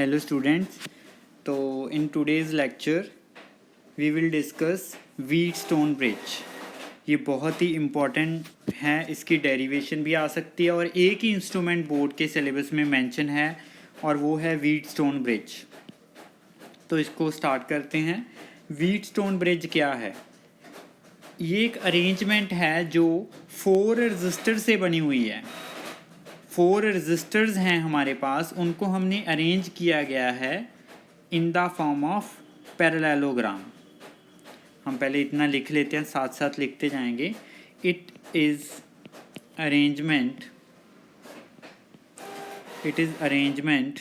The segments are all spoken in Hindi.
Hello students. तो in today's lecture we will discuss Wheatstone bridge. ये बहुत ही इम्पॉर्टेंट है, इसकी डेरिवेशन भी आ सकती है और एक ही इंस्ट्रूमेंट बोर्ड के सिलेबस में मेंशन है और वो है Wheatstone bridge. तो इसको स्टार्ट करते हैं. Wheatstone bridge क्या है? ये एक अरेंजमेंट है जो 4 रजिस्टर से बनी हुई है. 4 रजिस्टर्स हैं हमारे पास, उनको हमने अरेंज किया गया है in the form of parallelogram. हम पहले इतना लिख लेते हैं, साथ साथ लिखते जाएंगे. It is arrangement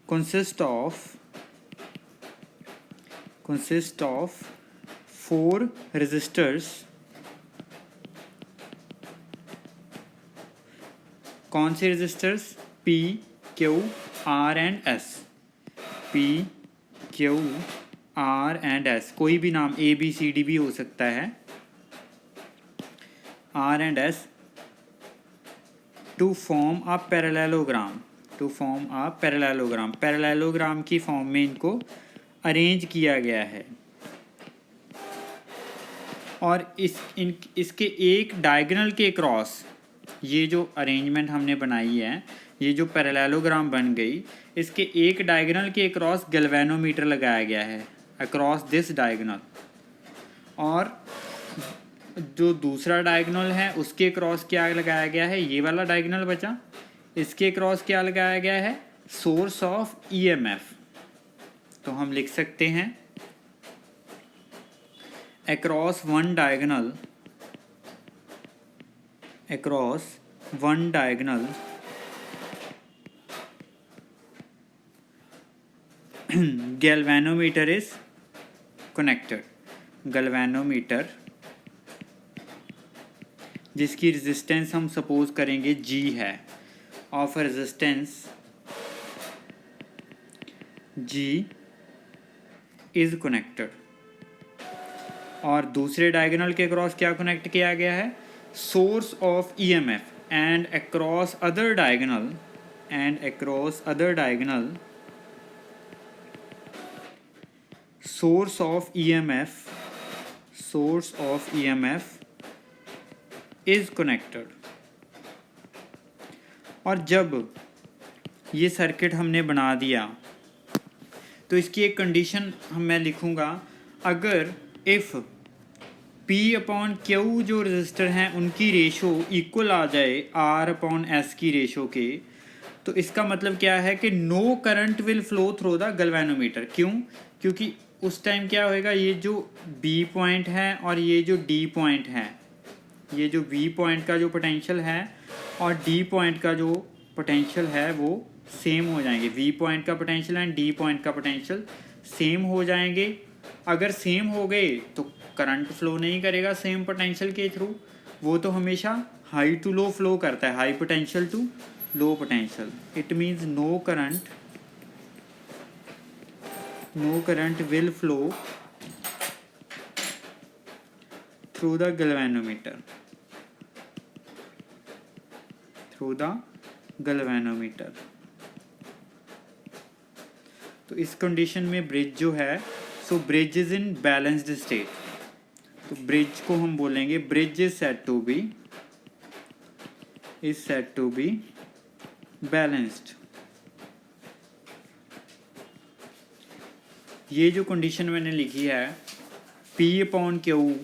consist of 4 registers. कौन से registers? P, Q, R and S. P, Q, R and S. कोई भी नाम A, B, C, D भी हो सकता है. R and S to form a parallelogram. Parallelogram की फॉर्म में इनको अरेंज किया गया है. और इसके एक डायगोनल के क्रॉस, ये जो अरेंजमेंट हमने बनाई है, ये जो पैरेललोग्राम बन गई, इसके एक डायगोनल के अक्रॉस गैल्वेनोमीटर लगाया गया है, अक्रॉस दिस डायगोनल. और जो दूसरा डायगोनल है उसके अक्रॉस क्या लगाया गया है? ये वाला डायगोनल बचा, इसके अक्रॉस क्या लगाया गया है? Source of EMF. तो हम लिख सकते हैं across one diagonal galvanometer is connected. galvanometer जिसकी रेजिस्टेंस हम सपोज करेंगे G है, of resistance G is connected. और दूसरे डायगोनल के अक्रॉस क्या कनेक्ट किया गया है? Source of EMF. And across other diagonal source of EMF is connected. और जब ये सर्किट हमने बना दिया तो इसकी एक कंडीशन मैं लिखूँगा. अगर इफ़ P अपॉन Q जो रजिस्टर हैं उनकी रेशो इक्वल आ जाए R अपॉन S की रेशो के, तो इसका मतलब क्या है कि no current will flow through the galvanometer. क्यों? क्योंकि उस टाइम क्या होएगा, ये जो B पॉइंट है और ये जो D पॉइंट है, ये जो V पॉइंट का जो पोटेंशियल है और D पॉइंट का जो पोटेंशियल है वो सेम हो जाएंगे. V पॉइंट का पोटेंशियल एंड D पॉइंट का पोटेंशियल सेम हो जाएंगे. अगर सेम हो गए तो करंट फ्लो नहीं करेगा सेम पोटेंशियल के थ्रू, वो तो हमेशा हाई टू लो फ्लो करता है, high potential to low potential. It means no current will flow through the galvanometer. तो इस कंडीशन में ब्रिज जो है, so bridge is in balanced state. तो ब्रिज को हम बोलेंगे bridge is said to be balanced. ये जो कंडीशन मैंने लिखी है P upon Q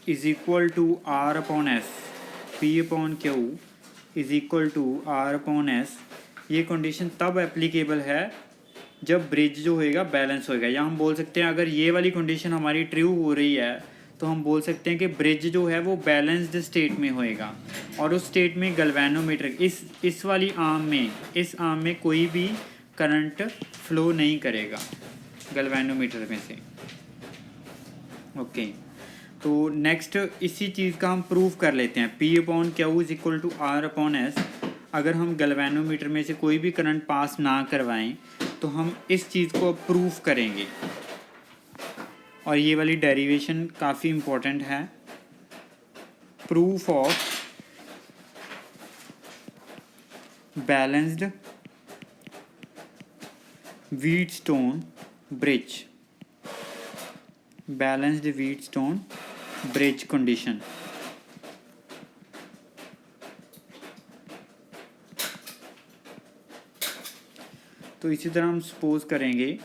is equal to R upon S, P upon Q is equal to R upon S, ये कंडीशन तब एप्लीकेबल है जब ब्रिज जो होएगा बैलेंस होएगा. या हम बोल सकते हैं अगर ये वाली कंडीशन हमारी ट्रू हो रही है तो हम बोल सकते हैं कि ब्रिज जो है वो बैलेंस्ड स्टेट में होएगा. और उस स्टेट में गैल्वेनोमीटर इस वाली इस आर्म में कोई भी करंट फ्लो नहीं करेगा गैल्वेनोमीटर में से. ओके, तो नेक्स्ट इसी चीज़ का हम प्रूफ कर लेते हैं. P upon Q is equal to R upon S. अगर हम गैल्वेनोमीटर में से कोई भी करंट पास ना करवाएं तो हम इस चीज़ को प्रूफ करेंगे. और ये वाली डेरिवेशन काफ़ी इम्पोर्टेंट है. Proof of balanced Wheatstone bridge, balanced Wheatstone bridge condition. तो इसी तरह हम सपोज करेंगे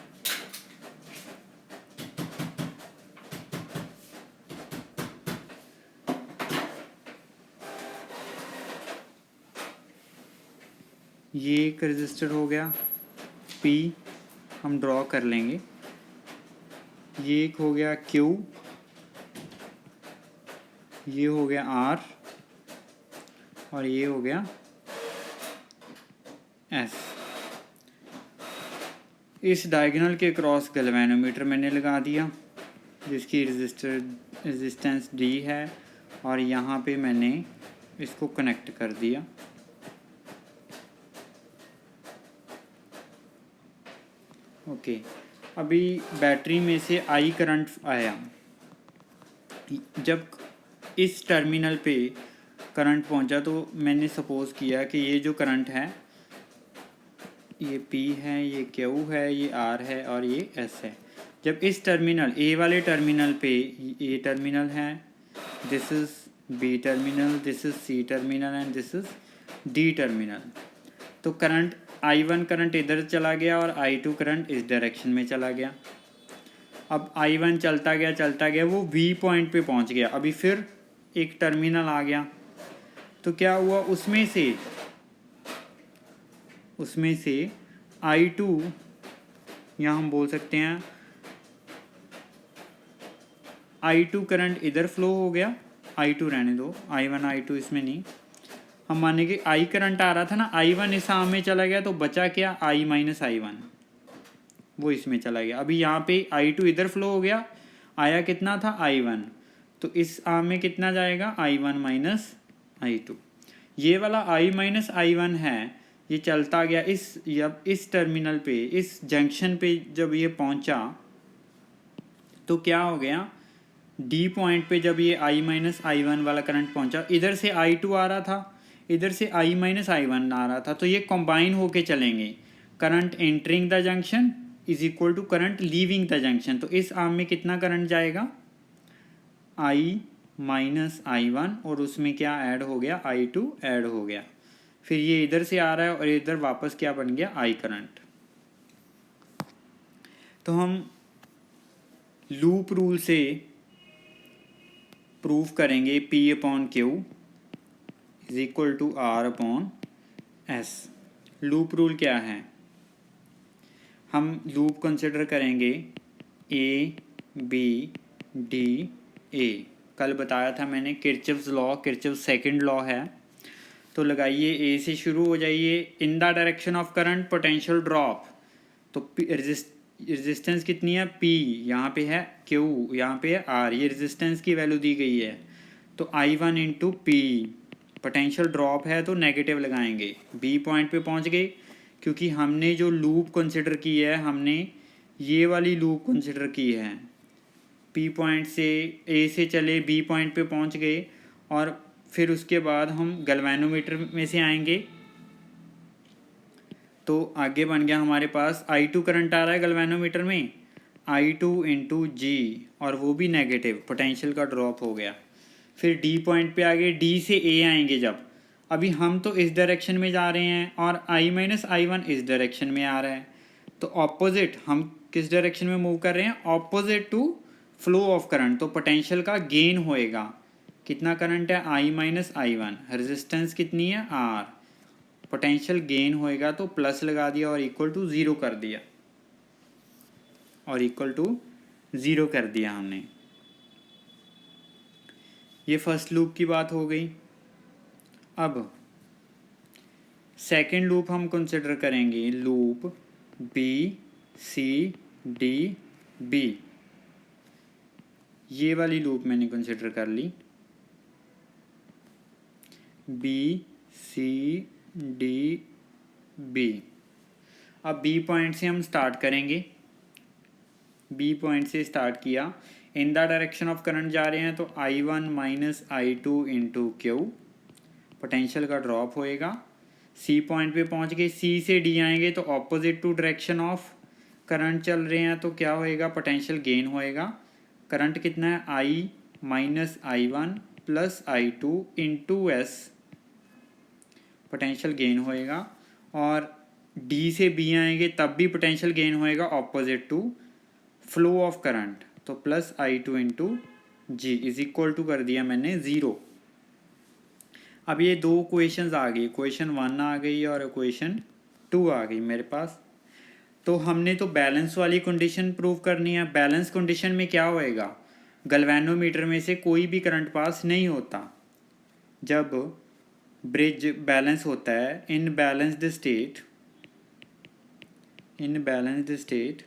ये एक रजिस्टर हो गया P, हम ड्रॉ कर लेंगे। ये एक हो गया Q, ये हो गया R और ये हो गया S। इस डायगोनल के क्रॉस गैल्वेनोमीटर मैंने लगा दिया जिसकी रेजिस्टेंस D है और यहाँ पे मैंने इसको कनेक्ट कर दिया। ओके, अभी बैटरी में से I करंट आया। जब इस टर्मिनल पे करंट पहुंचा तो मैंने सपोज किया कि ये जो करंट है ये P है, ये Q है, ये R है और ये S है। जब इस टर्मिनल A वाले टर्मिनल पे ये टर्मिनल है, this is B terminal, this is C terminal and this is D terminal, तो करंट I1 करंट इधर चला गया और I2 करंट इस डायरेक्शन में चला गया। अब I1 चलता गया वो V पॉइंट पे पहुंच गया। अभी फिर एक टर्मिनल आ गया तो क्या हुआ, उसमें से I2 यहाँ हम बोल सकते हैं I2 करंट इधर फ्लो हो गया, I2 रहने दो, I1 I2 इसमें नहीं, हम माने कि I करंट आ रहा था ना, I1 इस आर्म में चला गया तो बचा क्या, I माइनस I1, वो इसमें चला गया। अभी यहाँ पे I2 इधर फ्लो हो गया, आया कितना था I1, तो इस आर्म में कितना जाएगा I1 माइनस I2। ये वाला I माइनस I1 है, ये चलता गया इस टर्मिनल पे, इस जंक्शन पे जब ये पहुंचा तो क्या हो गया, D पॉइंट पे जब ये I माइनस I1 वाला करंट पहुंचा, इधर से I2 आ रहा था, इधर से I माइनस I1 आ रहा था, तो ये कंबाइन होके चलेंगे। Current entering the junction is equal to current leaving the junction. तो इस आर्म में कितना करंट जाएगा, I माइनस I1 और उसमें क्या ऐड हो गया, I2 ऐड हो गया। फिर ये इधर से आ रहा है और इधर वापस क्या बन गया, I करंट। तो हम लूप रूल से प्रूव करेंगे P upon Q is equal to R upon S। Loop rule क्या है, हम लूप कंसिडर करेंगे A B D A। कल बताया था मैंने Kirchhoff's law, Kirchhoff's second law है, तो लगाइए A से शुरू हो जाइए। In the direction of current potential drop, तो रेजिस्टेंस कितनी है P, यहाँ पे है Q, यहाँ पे है R, ये रेजिस्टेंस की वैल्यू दी गई है। तो I1 into P, potential drop है तो नेगेटिव लगाएंगे। B पॉइंट पे पहुँच गए, क्योंकि हमने जो लूप कंसिडर की है, हमने ये वाली लूप कंसिडर की है। P पॉइंट से A से चले B पॉइंट पे पहुँच गए और फिर उसके बाद हम गैल्वेनोमीटर में से आएंगे तो आगे बन गया हमारे पास I2 करंट आ रहा है गैल्वेनोमीटर में, I2 इंटू G, और वो भी नेगेटिव, पोटेंशियल का ड्रॉप हो गया। फिर D पॉइंट पे आगे, D से A आएंगे जब, अभी हम तो इस डायरेक्शन में जा रहे हैं और I माइनस I1 इस डायरेक्शन में आ रहा है, तो ऑपोजिट, हम किस डायरेक्शन में मूव कर रहे हैं, opposite to flow of current, तो पोटेंशियल का गेन होएगा। कितना करंट है, I माइनस I1, रेजिस्टेंस कितनी है R, पोटेंशियल गेन होएगा तो प्लस लगा दिया और इक्वल टू ज़ीरो कर दिया, और इक्वल टू ज़ीरो कर दिया हमने। ये फर्स्ट लूप की बात हो गई। अब सेकेंड लूप हम कंसिडर करेंगे, loop B C D B। ये वाली लूप मैंने कंसिडर कर ली, B C D B। अब B पॉइंट से हम स्टार्ट करेंगे, B पॉइंट से स्टार्ट किया, in the direction of current जा रहे हैं तो I1 minus I2 into Q, potential का ड्रॉप होएगा। C पॉइंट पे पहुंच गए, C से D आएंगे तो opposite to direction of current चल रहे हैं तो क्या होएगा, पोटेंशियल गेन होएगा। करंट कितना है, I minus I one plus I two into S, potential gain होएगा। और डी से बी आएंगे तब भी पोटेंशियल गेन होएगा opposite to flow of current, तो plus I two into G is equal to कर दिया मैंने 0। अब ये दो क्वेश्चंस आ गई, क्वेश्चन 1 आ गई और क्वेश्चन 2 आ गई मेरे पास। तो हमने तो बैलेंस वाली कंडीशन प्रूव करनी है। बैलेंस कंडीशन में क्या होएगा, गैल्वेनोमीटर में से कोई भी करंट पास नहीं होता। जब ब्रिज बैलेंस होता है, in balanced state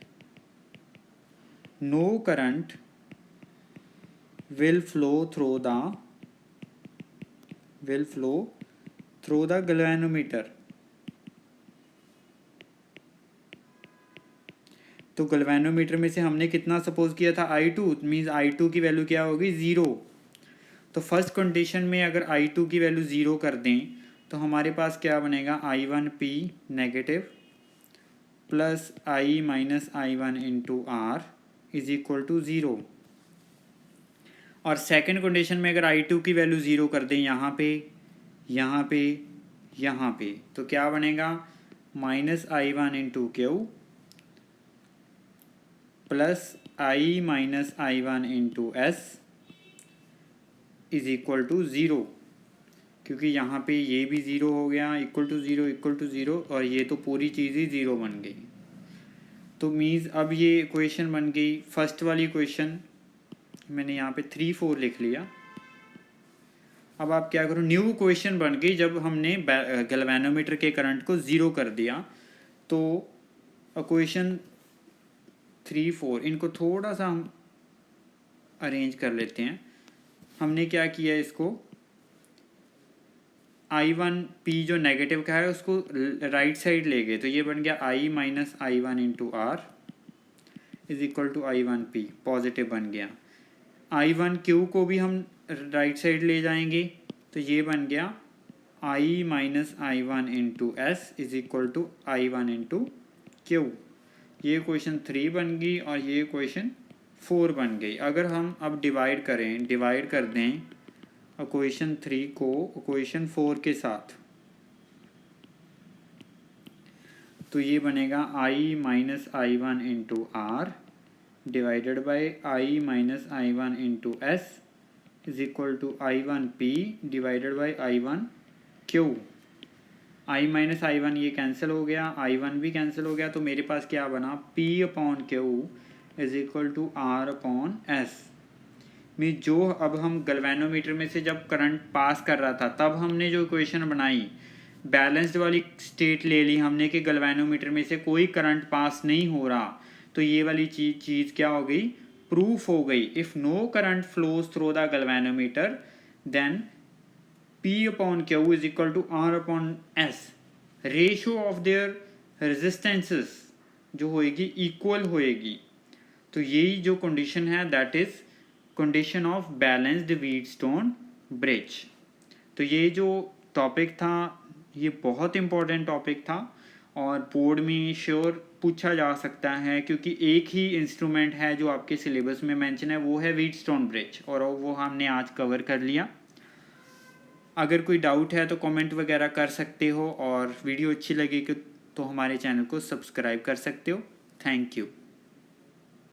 no current will flow through the galvanometer। तो गैल्वेनोमीटर में से हमने कितना सपोज किया था, I2, मीन्स I2 की वैल्यू क्या होगी, 0। तो फर्स्ट कंडीशन में अगर I2 की वैल्यू 0 कर दें तो हमारे पास क्या बनेगा, I1P negative plus I minus I1 into R is equal to 0। और सेकंड कंडीशन में अगर I2 की वैल्यू 0 कर दें यहाँ पे, यहाँ पे, यहाँ पे, तो क्या बनेगा, minus I1 into Q plus I minus I1 into S is equal to 0। क्योंकि यहाँ पे ये भी 0 हो गया, इक्वल टू 0 इक्वल टू 0, और ये तो पूरी चीज़ ही 0 बन गई। तो मीन्स अब ये इक्वेशन बन गई, फर्स्ट वाली इक्वेशन मैंने यहाँ पे 3 4 लिख लिया। अब आप क्या करो, न्यू इक्वेशन बन गई जब हमने गैल्वेनोमीटर के करंट को 0 कर दिया। तो इक्वेशन 3 4 इनको थोड़ा सा हम अरेंज कर लेते हैं। हमने क्या किया, इसको I1P जो नेगेटिव का है उसको राइट साइड ले गए, तो ये बन गया I minus I1 into R is equal to I1P, positive बन गया। I1Q को भी हम राइट साइड ले जाएंगे, तो ये बन गया I minus I1 into S is equal to I1 into Q. ये क्वेश्चन 3 बन गई और ये क्वेश्चन 4 बन गई। अगर हम अब डिवाइड कर दें क्वेश्चन 3 को क्वेश्चन 4 के साथ, तो ये बनेगा I minus I1 into R divided by I minus I1 into S is equal to I1P divided by I1Q। I minus I1 ये कैंसिल हो गया, I1 भी कैंसिल हो गया, तो मेरे पास क्या बना, P upon Q is equal to R upon S. में जो अब हम गैल्वेनोमीटर में से जब करंट पास कर रहा था तब हमने जो इक्वेशन बनाई, बैलेंस्ड वाली स्टेट ले ली हमने कि गैल्वेनोमीटर में से कोई करंट पास नहीं हो रहा, तो ये वाली चीज़ क्या हो गई, प्रूफ हो गई। If no current flows through the galvanometer then P upon Q is equal to R upon S. Ratio of their resistances जो होएगी इक्वल होएगी। तो यही जो कंडीशन है that is condition of balanced Wheatstone bridge. तो ये जो टॉपिक था ये बहुत इंपॉर्टेंट टॉपिक था और बोर्ड में श्योर पूछा जा सकता है, क्योंकि एक ही इंस्ट्रूमेंट है जो आपके सिलेबस में मेंशन है, वो है व्हीटस्टोन ब्रिज, और वो हमने आज कवर कर लिया। अगर कोई डाउट है तो कमेंट वगैरह कर सकते हो, और वीडियो अच्छी लगी तो हमारे चैनल को सब्सक्राइब कर सकते हो। Thank you.